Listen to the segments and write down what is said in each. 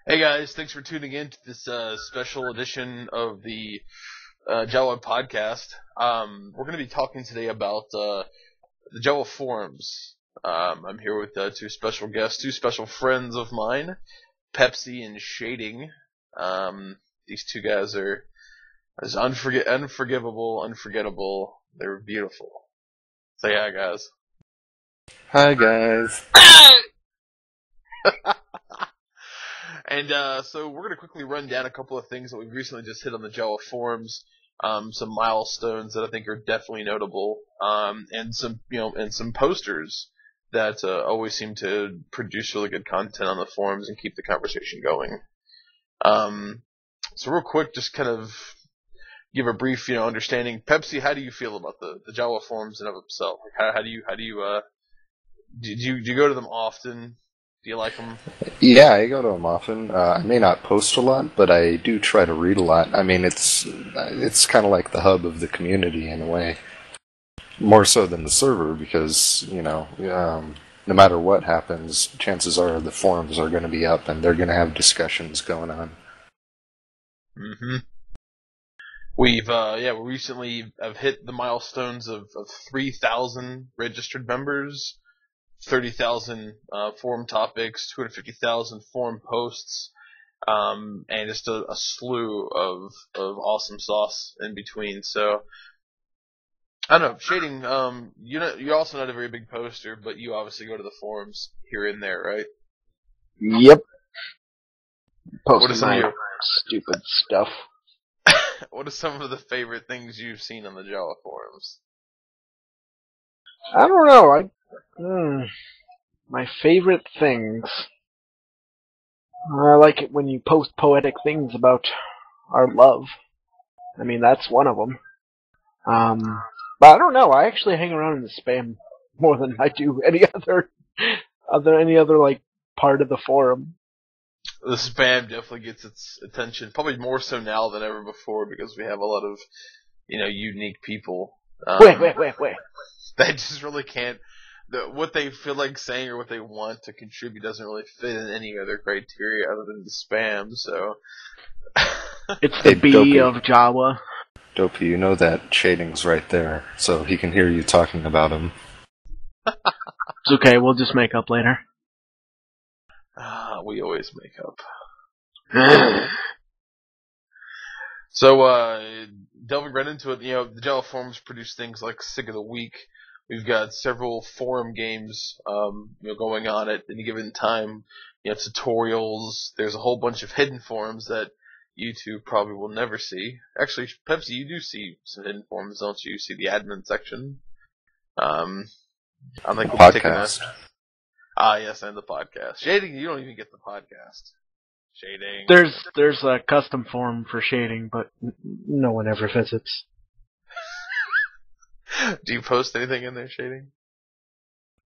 Hey guys, thanks for tuning in to this special edition of the JAWA podcast. We're going to be talking today about the JAWA forums. I'm here with two special guests, two special friends of mine, Pepsi and Shading. These two guys are as unforgettable. They're beautiful. Say hi, guys. Hi, guys. And so we're going to quickly run down a couple of things that we've recently just hit on the JAWA forums, some milestones that I think are definitely notable, and some posters that always seem to produce really good content on the forums and keep the conversation going. So real quick, just kind of give a brief, understanding. Pepsi, how do you feel about the JAWA forums in of itself? Like how do you do you go to them often? Do you like them? Yeah, I go to them often. I may not post a lot, but I do try to read a lot. I mean, it's kind of like the hub of the community in a way, more so than the server, because no matter what happens, chances are the forums are going to be up and they're going to have discussions going on. Mm-hmm. We recently have hit the milestones of 3,000 registered members. 30,000 forum topics, 250,000 forum posts, and just a slew of awesome sauce in between. So, I don't know, Shading, you're also not a very big poster, but you obviously go to the forums here and there, right? Yep. What are some of your stupid stuff? What are some of the favorite things you've seen on the JAWA forums? I don't know. My favorite things. I like it when you post poetic things about our love. I mean, that's one of them. But I don't know. I actually hang around in the spam more than I do any other like part of the forum. The spam definitely gets its attention, probably more so now than ever before, because we have a lot of, unique people. Wait. That just really can't. What they feel like saying or what they want to contribute doesn't really fit in any other criteria other than the spam, so. It's the B Dopey. of JAWA. Dopey, you know that Shading's right there, so he can hear you talking about him. It's okay, we'll just make up later. We always make up. So, delving right into it, the JAWA forums produce things like Sig of the Week. We've got several forum games, going on at any given time. You have tutorials. There's a whole bunch of hidden forums that you two probably will never see. Actually, Pepsi, you do see some hidden forums, don't you? You see the admin section. I think we'll be taking that. Ah, yes, and the podcast. Shading, you don't even get the podcast. Shading. There's a custom forum for Shading, but no one ever visits. Do you post anything in there, Shading?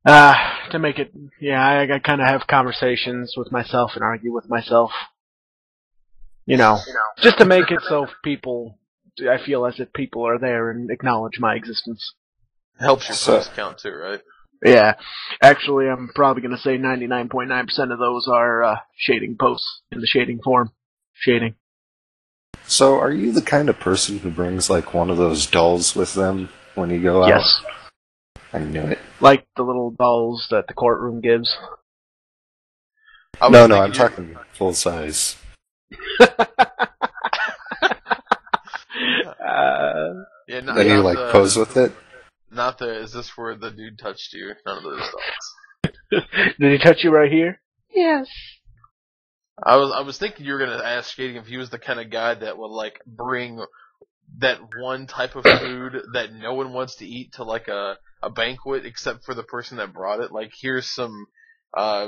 To make it, I kind of have conversations with myself and argue with myself. Just to make it so I feel as if people are there and acknowledge my existence. Helps your post count too, right? Yeah. Actually, I'm probably going to say 99.9% of those are Shading posts in the Shading forum. Shading. So, are you the kind of person who brings, like, one of those dolls with them when you go out? Yes. I knew it. Like the little dolls that the courtroom gives. No, I'm talking full size. Then you, pose with it? Is this where the dude touched you? None of those dolls. Did he touch you right here? Yes. I was thinking you were gonna ask Shading if he was the kind of guy that would bring that one type of food that no one wants to eat to a banquet except for the person that brought it. Like, here's some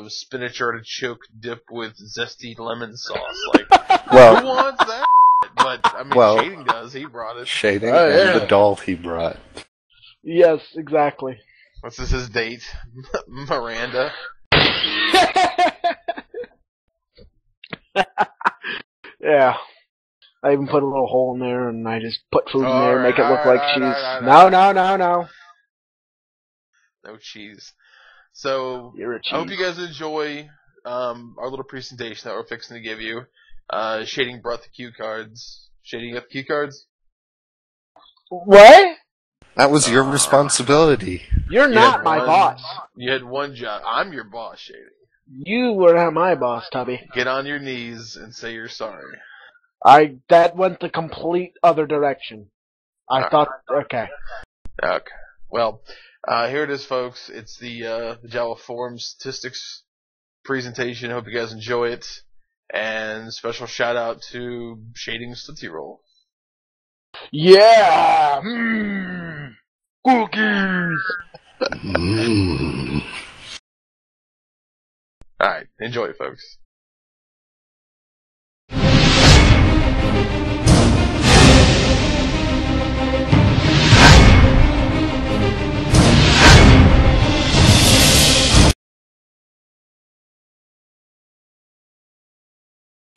spinach artichoke dip with zesty lemon sauce. Like, who wants that? But I mean, Shading does. He brought it. Shading and the doll he brought. Yes, exactly. What's this? His date, Miranda. Yeah. I even put a little hole in there, and I just put food in there and make it look like cheese. No. No cheese. So, You're a cheese. I hope you guys enjoy our little presentation that we're fixing to give you. Shading brought the cue cards. Shading got the cue cards? What? That was your responsibility. You're You not had my one- boss. You had one job. I'm your boss, Shading. You were not my boss, Tubby. Get on your knees and say you're sorry. That went the complete other direction. I thought, okay. Okay. Well, here it is, folks. It's the JAWA Forum Statistics presentation. Hope you guys enjoy it. And special shout out to Shading's Tootsie Roll. Yeah! Cookies! Alright, enjoy it, folks.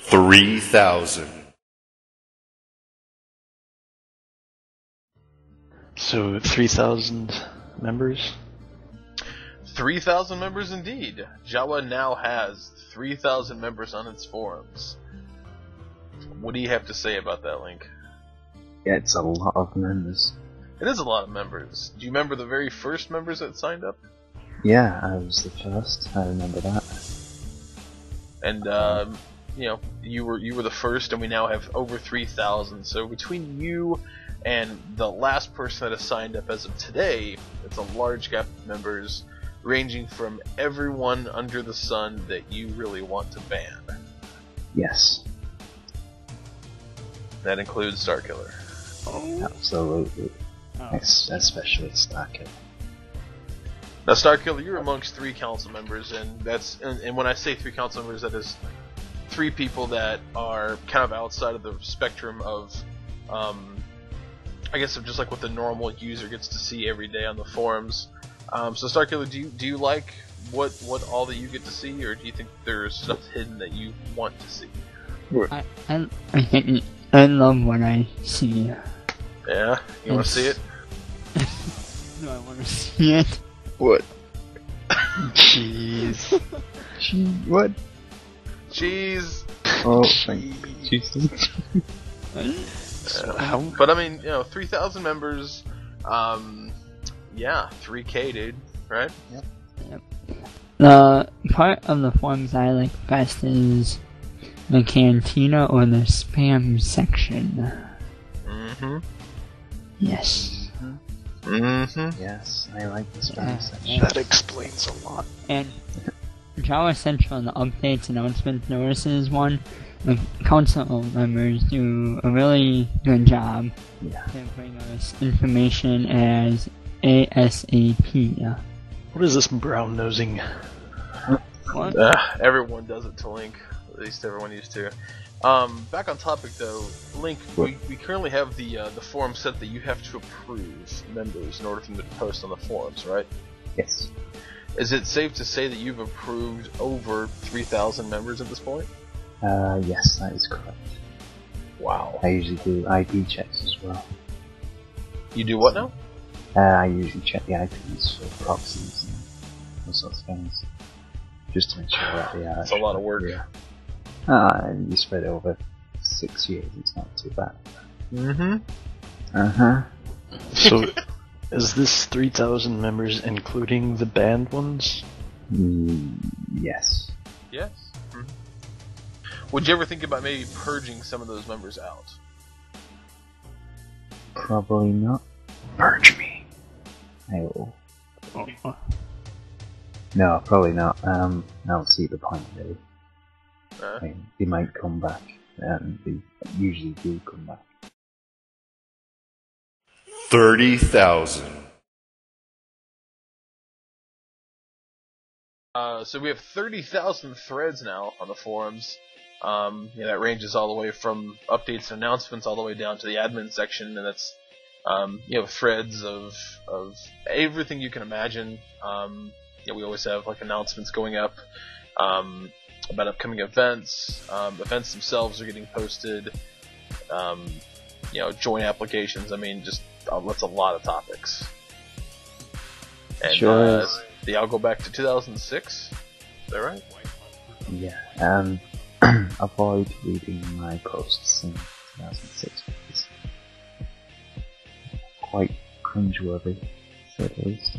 $3,000. So 3,000 members? 3,000 members indeed. JAWA now has 3,000 members on its forums. What do you have to say about that, Link? Yeah, it's a lot of members. It is a lot of members. Do you remember the very first members that signed up? Yeah, I was the first. I remember that. And you were the first, and we now have over 3,000. So between you and the last person that has signed up as of today, it's a large gap of members, ranging from everyone under the sun that you really want to ban. Yes, That includes Starkiller. absolutely. Especially Starkiller. Now, Starkiller, you're amongst 3 council members, and when I say 3 council members, that is 3 people that are kind of outside of the spectrum of, I guess, of just like what the normal user gets to see every day on the forums. So, Starkiller, do you like what all that you get to see, or do you think there's stuff hidden that you want to see? I love what I see. Yeah, you want to see it? Do I want to see it? What? Jeez. What? Jeez. Oh, Jesus. But I mean, 3,000 members. Yeah, 3K, dude. Right? Yep. The part of the forums I like best is the cantina or the spam section. Mm-hmm. Yes. Mm-hmm. Yes, I like the spam section. That explains a lot. And JAWA Central, the updates, announcements, notices one, the council members do a really good job Yeah. to bring us information as ASAP. What is this brown nosing? What? Everyone does it to Link. At least everyone used to. Back on topic though, Link, we currently have the forum set that you have to approve members in order for them to post on the forums, right? Yes. Is it safe to say that you've approved over 3,000 members at this point? Yes, that is correct. Wow. I usually do IP checks as well. You do what now? I usually check the IPs for proxies and all sorts of things. Just to make sure that they are. That's a lot of work. Yeah. And you spread it over 6 years, it's not too bad. Mm-hmm. Uh-huh. So, is this 3,000 members including the banned ones? Yes. Yes. Mhm. Would you ever think about maybe purging some of those members out? Probably not. Purge me. I will. No, probably not. I don't see the point really. I mean, they might come back, and they usually do come back. 30,000. So we have 30,000 threads now on the forums. That ranges all the way from updates and announcements all the way down to the admin section, and that's threads of everything you can imagine. We always have like announcements going up about upcoming events. Events themselves are getting posted. Joint applications. I mean, just that's a lot of topics. And Sure is. I'll go back to 2006. Is that right? Yeah, avoid reading my posts in 2006. It's quite cringeworthy, to say the least.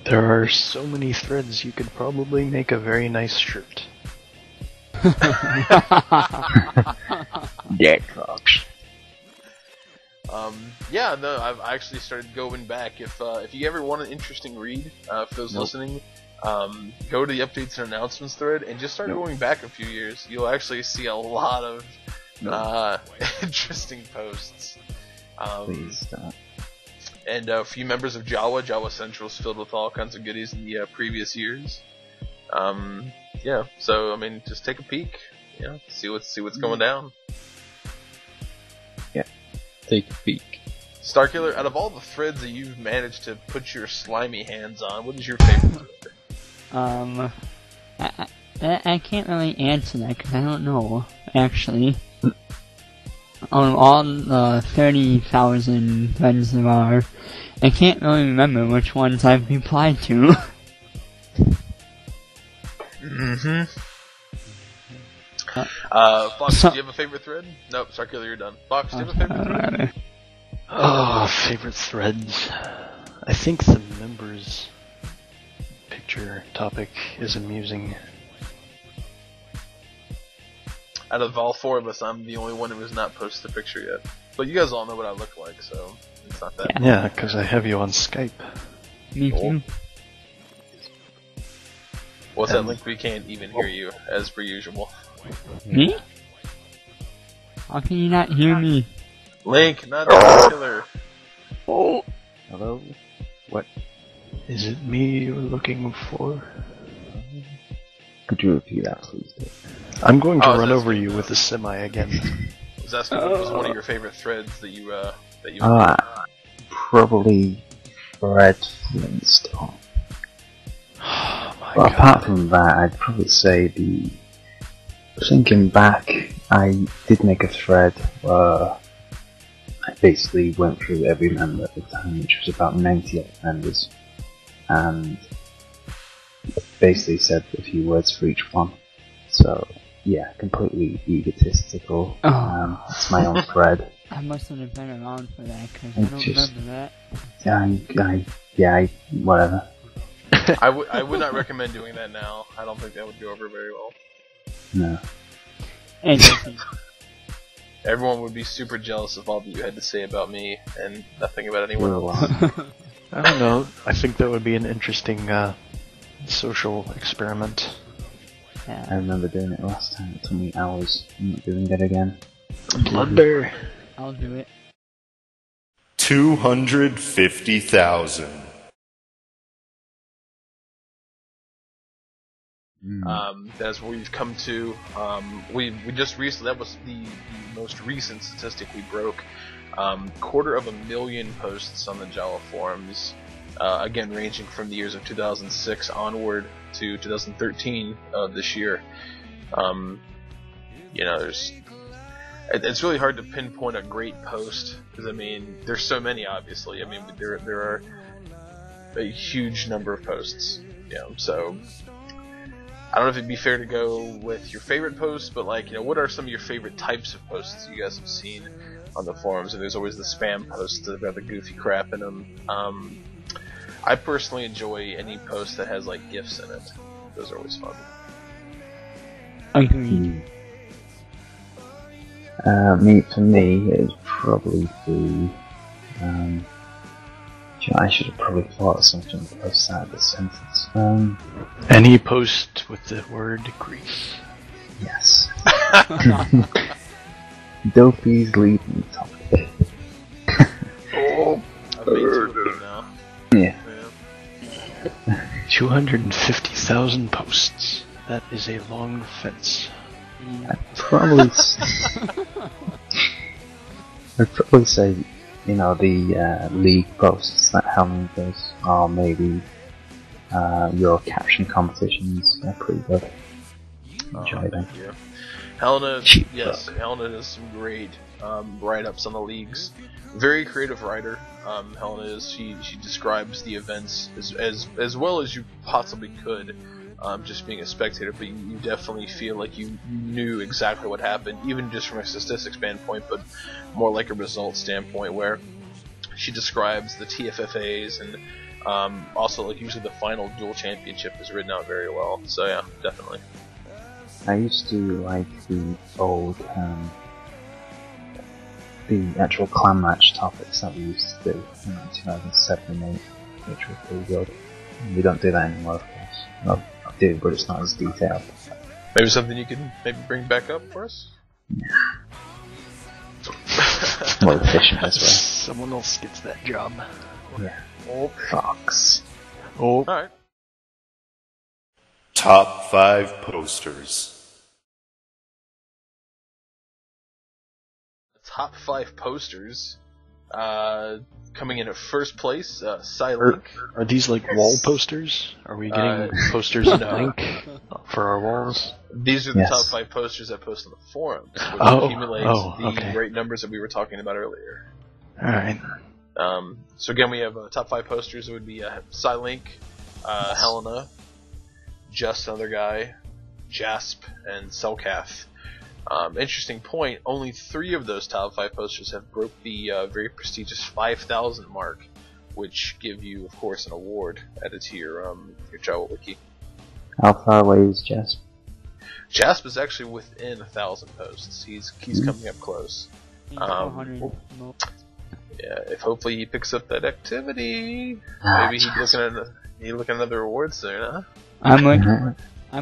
There are so many threads, you could probably make a very nice shirt. Yeah, crocs. Yeah, no, I've actually started going back. If you ever want an interesting read, for those listening, go to the updates and announcements thread and just start going back a few years. You'll actually see a lot of interesting posts. Please stop. And a few members of JAWA Central is filled with all kinds of goodies in the previous years. Yeah, so I mean, just take a peek. Yeah, see what's going down. Take a peek. Starkiller, out of all the threads that you've managed to put your slimy hands on, what is your favorite thread? I can't really answer that because I don't know, actually. On all the 30,000 threads there are, I can't really remember which ones I've replied to. Mm-hmm. Fox, do you have a favorite thread? Nope, Starkiller, you're done. Fox, do you have a favorite thread? Oh, favorite threads. I think the members picture topic is amusing. Out of all four of us, I'm the only one who has not posted a picture yet. But you guys all know what I look like, so it's not that. Yeah, because I have you on Skype. Me too. What's that link? We can't even hear you, as per usual. Me? How can you not hear me? Link, not Starkiller. Oh, Hello? What? is it me you're looking for? Could you repeat that, please? I'm going to Oh, run that's over good. you with a semi again. I was asking what was one of your favorite threads that you Probably Fred Flintstone. Oh my But god. apart from that, I'd probably say thinking back, I did make a thread where I basically went through every member at the time, which was about 98 members, and basically said a few words for each one. So, yeah, completely egotistical. It's my own thread. I must have been around for that because I I don't just- remember that. Whatever. I would not recommend doing that now. I don't think that would go over very well. No. And Everyone would be super jealous of all that you had to say about me and nothing about anyone We're else. alone. I don't know. I think that would be an interesting social experiment. yeah. I remember doing it last time. It took me hours. I'm not doing it again. Blunder. I'll do it. 250,000. That's where we've come to. We just recently, that was the most recent statistic we broke. 250,000 posts on the JAWA forums. Again, ranging from the years of 2006 onward to 2013 this year. It's really hard to pinpoint a great post because I mean, there's so many. Obviously, I mean, there are a huge number of posts. So I don't know if it'd be fair to go with your favorite posts, but what are some of your favorite types of posts you guys have seen on the forums? And there's always the spam posts that have got the goofy crap in them. I personally enjoy any post that has GIFs in it. Those are always fun. Agreed. For me, it's probably the. I should have probably thought of something to post out of the sentence. Any post with the word Greece. Yes. Dopey's leading topic. I've made two of them now. Yeah. 250,000 posts. That is a long fence. I'd probably say, the league posts that Helen does, or maybe your caption competitions. They're pretty good. Enjoy them. Thank you. Helena, Cheap yes, Helena does some great write-ups on the leagues. Very creative writer. Helena is. She describes the events as well as you possibly could just being a spectator, but you definitely feel like you knew exactly what happened, even just from a statistics standpoint, but more like a result standpoint, where she describes the TFFAs and also like usually the final dual championship is written out very well. So yeah, definitely. I used to like the old, the actual clan match topics that we used to do in 2007 and 8, which were pretty good. We don't do that anymore, of course. Well, I do, but it's not as detailed. Maybe something you can maybe bring back up for us? More efficient this way. Someone else gets that job. Yeah. Oh, Fox. Oh, alright. Top 5 posters. Top 5 posters. Coming in at first place, Silink. are these like wall posters? Are we getting posters of no. Link for our walls? These are the Yes. top 5 posters I post on the forums, which Oh, accumulates the okay. great numbers that we were talking about earlier. Alright. So again, we have top 5 posters. It would be Silink, Helena, Just Another Guy, Jasp, and Selkath. Interesting point, only 3 of those top 5 posters have broke the very prestigious 5,000 mark, which give you, of course, an award added to your JAWA wiki. How far away is Jess? Jasp is actually within 1,000 posts. He's coming up close. 400. No. Yeah, if hopefully he picks up that activity, Ah, maybe he's looking at another award soon, huh? I'm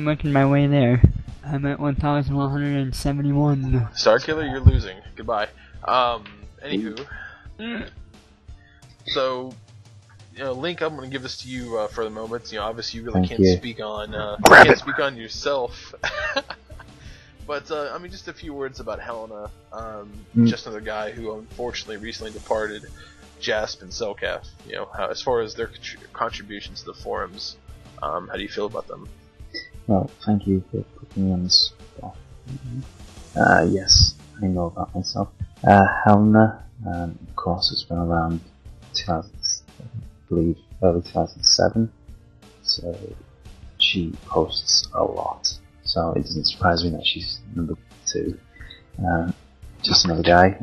working my way there. I'm at 1,171. Starkiller, you're losing. Goodbye. Anywho. So, Link, I'm going to give this to you for the moment. Obviously you really Thank can't you. speak on Grab it. speak on yourself. But just a few words about Helena. Just another guy who unfortunately recently departed. Jasp and Selkath. As far as their contributions to the forums, how do you feel about them? Well, thank you for putting me on the spot. Yes, I know about myself. Helena, of course, it's been around 2000, I believe, early 2007, so she posts a lot. So it doesn't surprise me that she's number 2. Just another guy.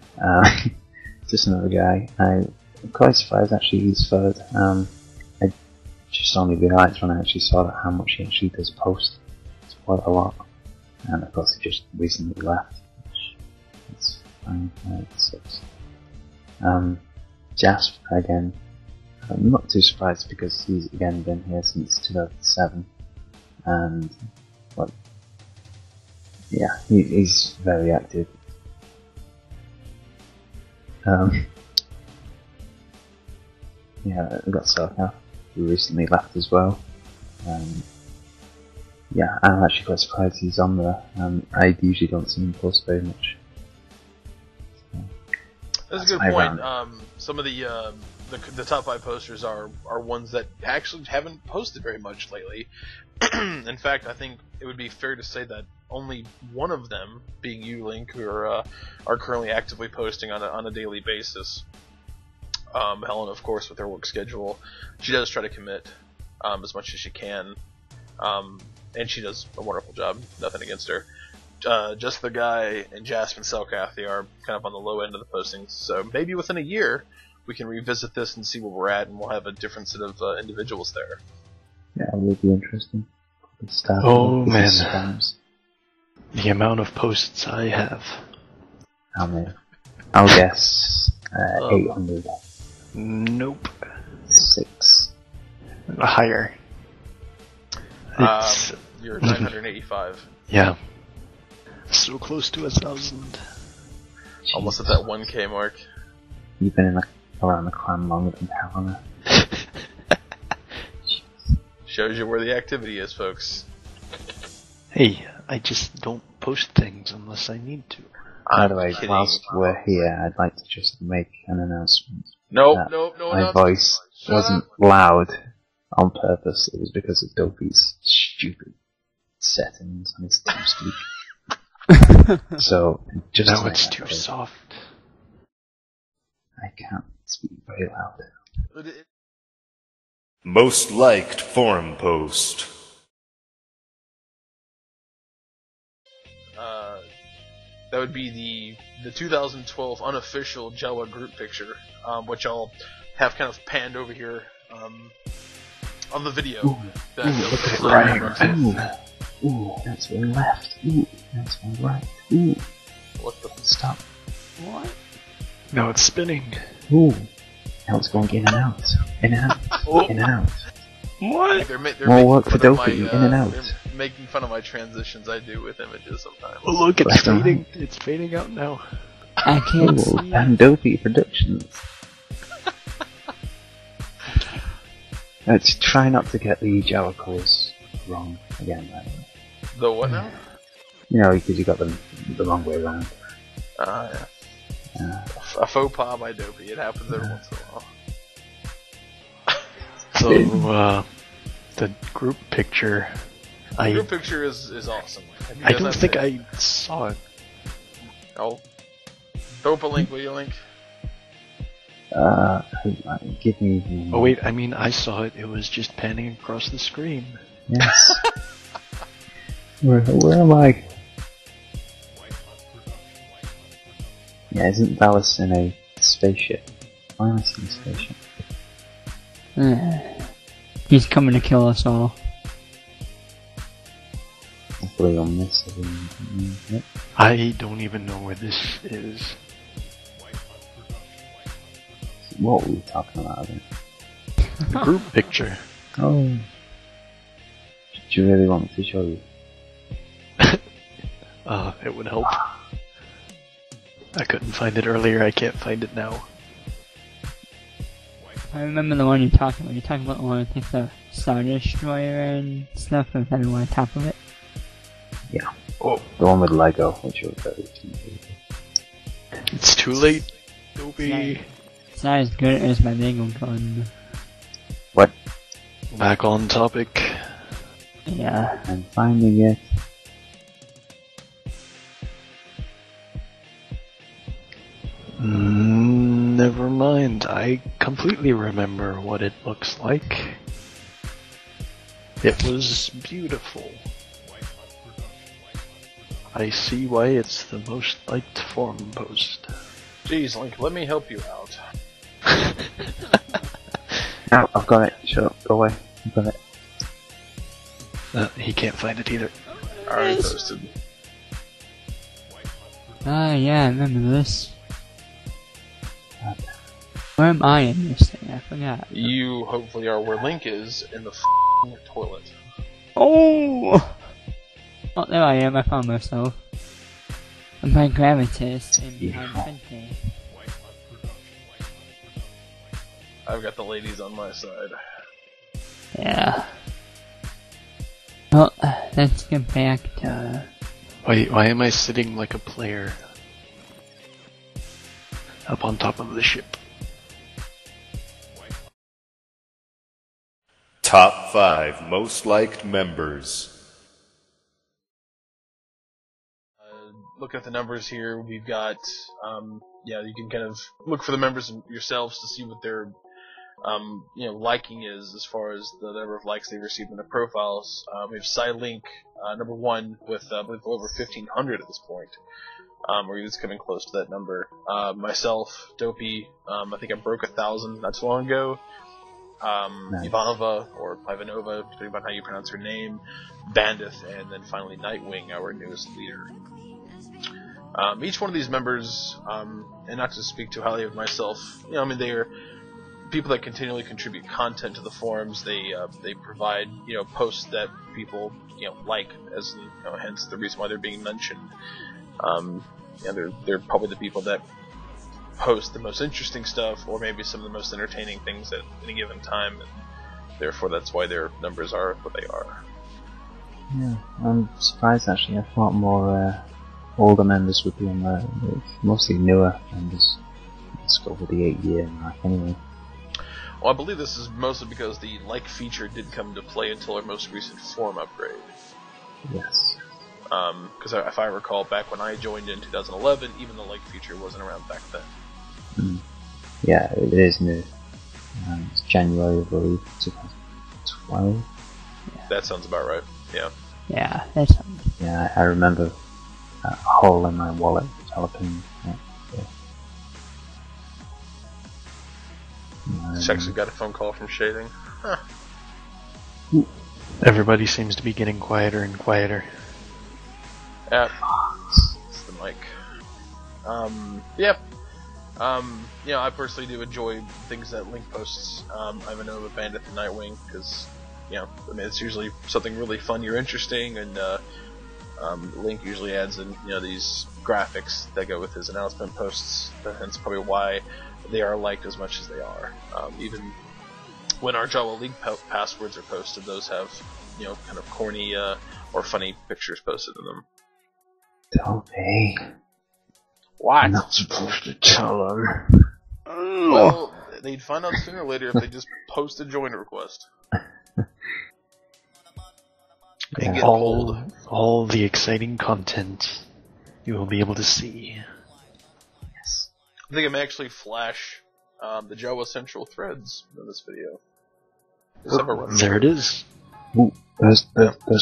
Just another guy. I'm quite surprised actually he's 3rd. I just only realised when I actually saw that how much he actually does post. It's quite a lot. And of course he just recently left, which is fine. It sucks. Jasp, again, I'm not too surprised because he's again been here since 2007. And, well, yeah, he's very active. Yeah, we've got Selkath, who recently left as well. Yeah, I'm actually quite surprised he's on there. I usually don't see him post very much. That's a good my point. round. Some of the top 5 posters are ones that actually haven't posted very much lately. In fact, I think it would be fair to say that only one of them, being you, Link, who are currently actively posting on a daily basis. Helen, of course, with her work schedule, she does try to commit as much as she can, and she does a wonderful job. Nothing against her. Just the guy and Jasp and Selkath, they are kind of on the low end of the postings. So maybe within a year we can revisit this and see where we're at, and we'll have a different set of individuals there. Yeah, it would be interesting. Oh man, the amount of posts I have. How many? I'll guess 800. Nope. 6. Higher. It's, You're 985. yeah. So close to 1,000. Almost at that 1K mark. You've been around the clan longer than Helena. Shows you where the activity is, folks. Hey, I just don't post things unless I need to. By the way, kidding. whilst we're here, I'd like to just make an announcement. No, My no. voice Shut wasn't up. loud on purpose. It was because of Dopey's stupid settings on his TeamSpeak. So, just Now to it's make too that clear, soft. I can't speak very loud. Most liked forum post. that would be the 2012 unofficial JAWA group picture, which I'll have kind of panned over here on the video. Ooh, that look at it right. Ooh, that's my left. Ooh, that's my right. Ooh, What the? stop. What? Now it's spinning. Ooh, now it's going in and out. In and out. In and out. What? They're More making work for fun of Dopey, my, in and out. They're making fun of my transitions I do with images sometimes. Oh, look, it's Left and fading. It's fading out now. I can't Ooh, see. and Dopey Productions. Let's try not to get the JAWA colours wrong again, by the way. The what now? You know, because you got them the wrong way around. Yeah. A faux pas by Dopey. It happens every once in a while. So, the group picture. The group picture is awesome. Have you I guys don't not think seen it? I saw it. Oh. Throw up a link, will you, Link? Give me. Oh wait, I mean I saw it. It was just panning across the screen. Yes. where am I? Yeah, isn't Dallas in a spaceship? Why am I in a spaceship? He's coming to kill us all. Hopefully on this. Yep. I don't even know where this is. What were we talking about then? The group picture. Oh. Do you really want me to show you? It would help. I couldn't find it earlier. I can't find it now. I remember the one you're talking about. You're talking about the one with like the Star Destroyer and stuff with everyone on top of it. Yeah. Oh, The one with Lego, which was very cute. it's too late. Dopey. It's not as good as my Lego gun. What? Back on topic. Yeah. I'm finding it. Never mind. I completely remember what it looks like. It was beautiful. I see why it's the most liked forum post. Jeez, Link, let me help you out. Oh, I've got it. Shut up. Go away. I've got it. He can't find it either. Already posted. Ah, yeah, I remember this. Where am I in this thing? I forgot. You hopefully are where Link is, in the f***ing toilet. Oh! Oh, there I am. I found myself. My gravitas in behind Fente. I've got the ladies on my side. Yeah. Well, let's get back to... Why am I sitting like a player? Up on top of the ship. Top 5 most liked members. Look at the numbers here. We've got, you can kind of look for the members yourselves to see what their, liking is as far as the number of likes they've received in their profiles. We have Silink, number 1 with, I believe, over 1,500 at this point. Or it's coming close to that number. Myself, Dopey, I think I broke 1,000 not too long ago. Nice. Ivanova, or Ivanova, depending on how you pronounce her name, Bandith, and then finally Nightwing, our newest leader. Each one of these members, and not to speak too highly of myself, they are people that continually contribute content to the forums. They provide posts that people like, as hence the reason why they're being mentioned. They're probably the people that post the most interesting stuff, or maybe some of the most entertaining things at any given time, and therefore that's why their numbers are what they are. Yeah, I'm surprised actually. I thought more older members would be on there. It's mostly newer members. Let's go with the 8-year mark anyway. Well, I believe this is mostly because the like feature did come into play until our most recent forum upgrade. Yes. Because if I recall, back when I joined in 2011, even the like feature wasn't around back then. Yeah, it is new. It's January, I believe, 2012. That sounds about right. Yeah. Yeah, that's... Yeah, I remember a hole in my wallet developing. Just actually got a phone call from Shading. Huh. Everybody seems to be getting quieter and quieter. Yeah, it's the mic. Yep. I personally do enjoy things that Link posts. I have a note of a Bandit and Nightwing because, it's usually something really fun or interesting, and Link usually adds in, these graphics that go with his announcement posts. That's probably why they are liked as much as they are. Even when our JAWA League passwords are posted, those have, kind of corny or funny pictures posted in them. Toby. What? I'm not supposed to tell them. Well, they'd find out sooner or later if they just post a join request. And get pulled. All the exciting content you will be able to see. Yes. I think I may actually flash the JAWA Central threads in this video. There it is. Ooh, there's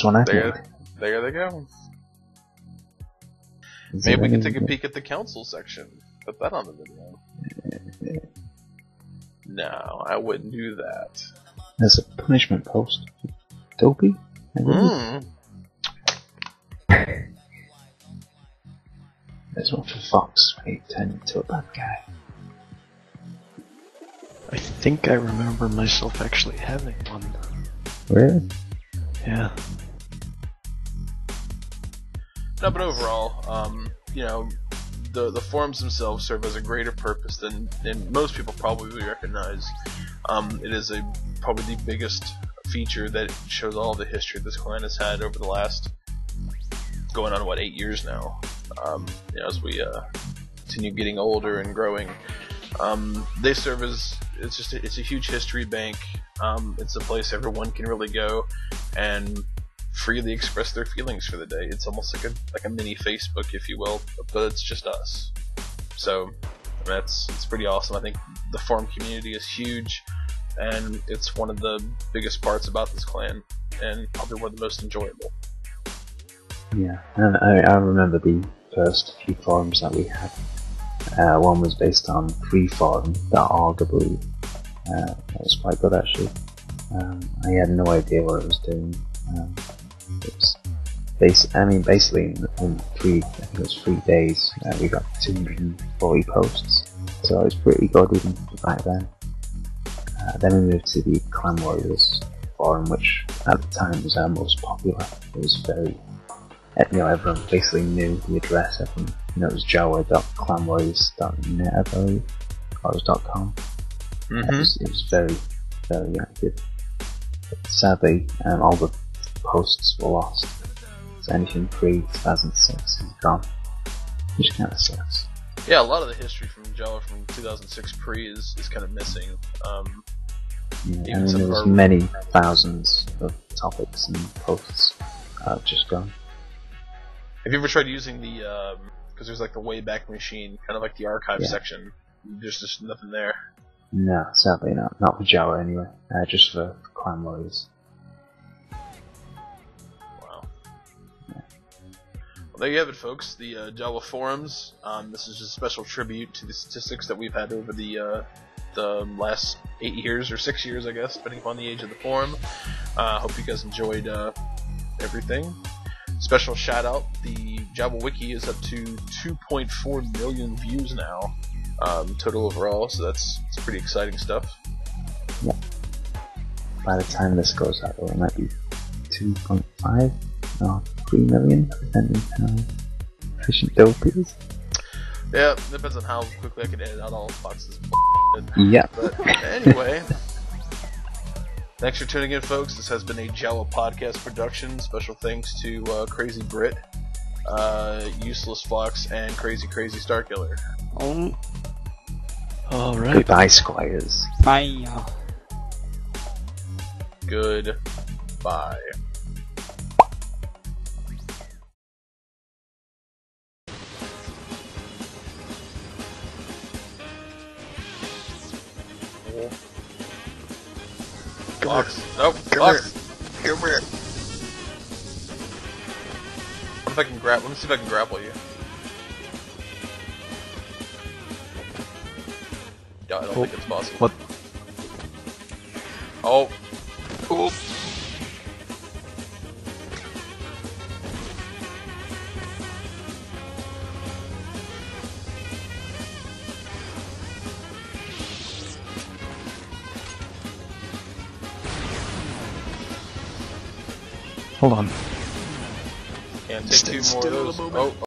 one I think. There they go. Is Maybe we there can any- take a peek at the council section. Put that on the video. No, I wouldn't do that. There's a punishment post. Dopey? There's one for Fox when he turned into a bad guy. I think I remember myself actually having one. Really? Yeah. No, but overall, the forums themselves serve as a greater purpose than most people probably recognize. It is probably the biggest feature that shows all the history this clan has had over the last going on 8 years now. As we continue getting older and growing, they serve as it's a huge history bank. It's a place everyone can really go and freely express their feelings for the day. It's almost like a mini Facebook, if you will, but it's just us. So it's pretty awesome. I think the forum community is huge, and it's one of the biggest parts about this clan, and probably one of the most enjoyable. Yeah, and I remember the first few forums that we had. One was based on freeforum.org, I believe. That was quite good, actually. I had no idea what it was doing. It was basically in 3 days, we got 240 posts, so it was pretty good even back then. Then we moved to the Clan Warriors forum, which at the time was our most popular. It was very, everyone basically knew the address. Everyone, it was jawa.clanwarriors.net, I believe, or it was .com. It was very, very active. But sadly, all the posts were lost. So anything pre-2006 is gone, which kind of sucks. Yeah, a lot of the history from JAWA from 2006 pre is kind of missing. There was many thousands of topics and posts just gone. Have you ever tried using the, because there's like the Wayback Machine, kind of like the archive section, there's just nothing there. No, sadly not. Not for JAWA anyway. Just for Clan Warriors. Wow. Yeah. Well, there you have it, folks. The JAWA forums. This is just a special tribute to the statistics that we've had over the last 8 years or 6 years, I guess, depending upon the age of the forum. Hope you guys enjoyed everything. Special shout out, the JAWA Wiki is up to 2.4 million views now, total overall, so it's pretty exciting stuff. Yeah. By the time this goes out, it might be 2.5 or 3 million, depending on how efficient Dope is. Yeah, depends on how quickly I can edit out all Fox's Yeah. But anyway, thanks for tuning in, folks. This has been a JAWA podcast production. Special thanks to Crazy Brit, Useless Fox, and Crazy Starkiller. Alright. Goodbye, Squires. Bye. Goodbye. Fox. Nope. Fox. Come here. I'm if I can grab. Let me see if I can grapple you. Yeah, I don't think it's possible. What? Oh. Oop. Hold on. Can't take two more of those. Oh,